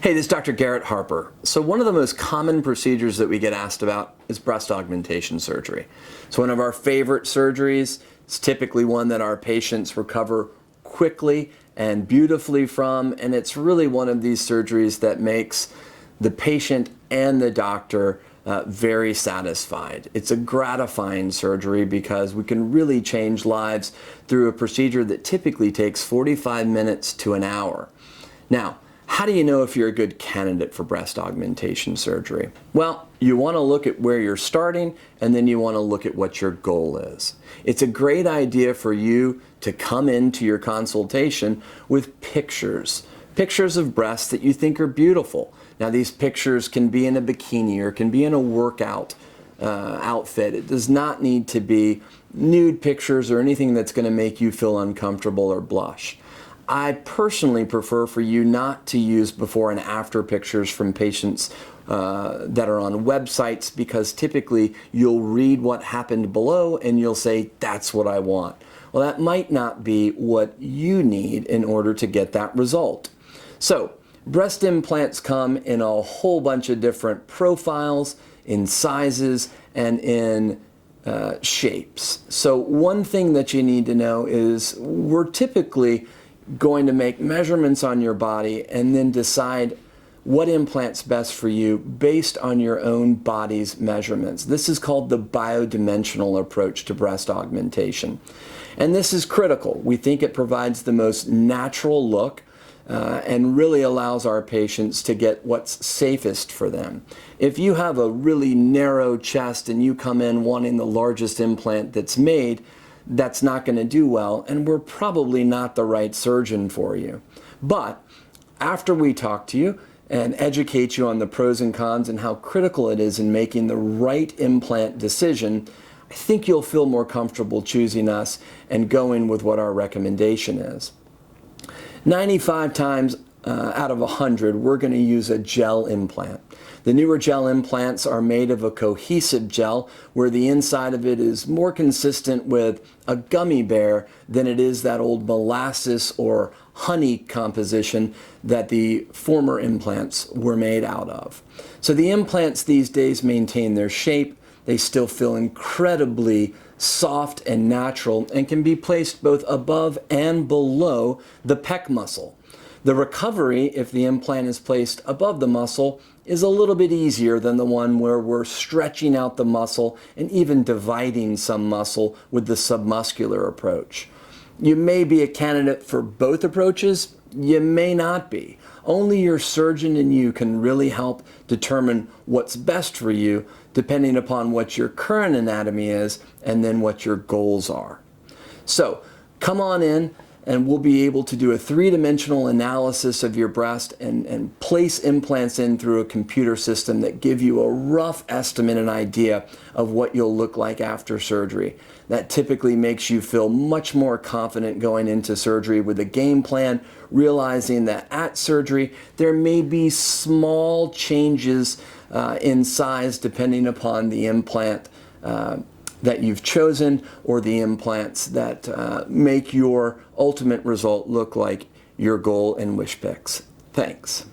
Hey, this is Dr. Garrett Harper. So one of the most common procedures that we get asked about is breast augmentation surgery. It's one of our favorite surgeries. It's typically one that our patients recover quickly and beautifully from, and it's really one of these surgeries that makes the patient and the doctor very satisfied. It's a gratifying surgery because we can really change lives through a procedure that typically takes 45 minutes to an hour. Now, how do you know if you're a good candidate for breast augmentation surgery? Well, you want to look at where you're starting, and then you want to look at what your goal is. It's a great idea for you to come into your consultation with pictures of breasts that you think are beautiful. Now, these pictures can be in a bikini or can be in a workout outfit. It does not need to be nude pictures or anything that's going to make you feel uncomfortable or blush. I personally prefer for you not to use before and after pictures from patients that are on websites, because typically you'll read what happened below and you'll say, that's what I want. Well, that might not be what you need in order to get that result. So, breast implants come in a whole bunch of different profiles, in sizes, and in shapes. So one thing that you need to know is we're typically going to make measurements on your body and then decide what implant's best for you based on your own body's measurements. This is called the biodimensional approach to breast augmentation. And this is critical. We think it provides the most natural look and really allows our patients to get what's safest for them. If you have a really narrow chest and you come in wanting the largest implant that's made, that's not going to do well, and we're probably not the right surgeon for you. But after we talk to you and educate you on the pros and cons and how critical it is in making the right implant decision, I think you'll feel more comfortable choosing us and going with what our recommendation is. 95 times out of 100, we're going to use a gel implant. The newer gel implants are made of a cohesive gel where the inside of it is more consistent with a gummy bear than it is that old molasses or honey composition that the former implants were made out of. So the implants these days maintain their shape. They still feel incredibly soft and natural and can be placed both above and below the pec muscle. The recovery, if the implant is placed above the muscle, is a little bit easier than the one where we're stretching out the muscle and even dividing some muscle with the submuscular approach. You may be a candidate for both approaches, you may not be. Only your surgeon and you can really help determine what's best for you depending upon what your current anatomy is and then what your goals are. So, come on in, and we'll be able to do a three-dimensional analysis of your breast and place implants in through a computer system that give you a rough estimate and idea of what you'll look like after surgery. That typically makes you feel much more confident going into surgery with a game plan, realizing that at surgery there may be small changes in size depending upon the implant that you've chosen or the implants that make your ultimate result look like your goal and wish pics. Thanks.